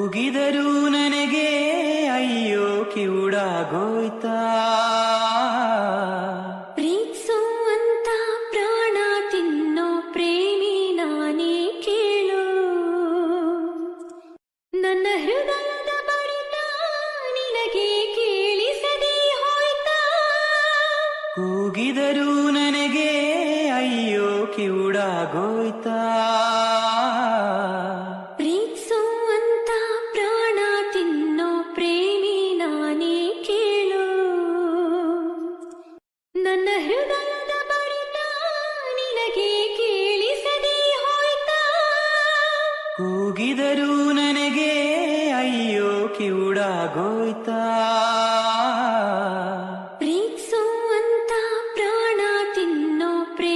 ಕೂಗಿದರೂ ನನಗೆ ಅಯ್ಯೋ ಕಿವುಡಾಗೋಯ್ತಾ. ಪ್ರೀತ್ಸುವಂತ ಪ್ರಾಣ ತಿನ್ನೋ ಪ್ರೇಮಿ ನಾನೇ ಕೇಳು. ನನ್ನ ಹೃದಯದ ಬಡಿತ ನಿನಗೆ ಕೇಳಿಸದೆ ಹೋಯ್ತಾ. ಕೂಗಿದರೂ ನನಗೆ ಅಯ್ಯೋ ಕಿವುಡಾಗೋಯ್ತಾ. ಪ್ರೀತ್ಸುವಂತ ಪ್ರಾಣ ತಿನ್ನೋ ಪ್ರೇಮಿ ನಾನೇ ಕೇಳು. ನನ್ನ ಹೃದಯದ ಬಡಿತ ನಿನಗೆ ಕೇಳಿಸದೆ ಹೋಯ್ತಾ. ಕೂಗಿದರೂ ನನಗೆ ಅಯ್ಯೋ ಕಿವುಡಾಗೋಯ್ತಾ.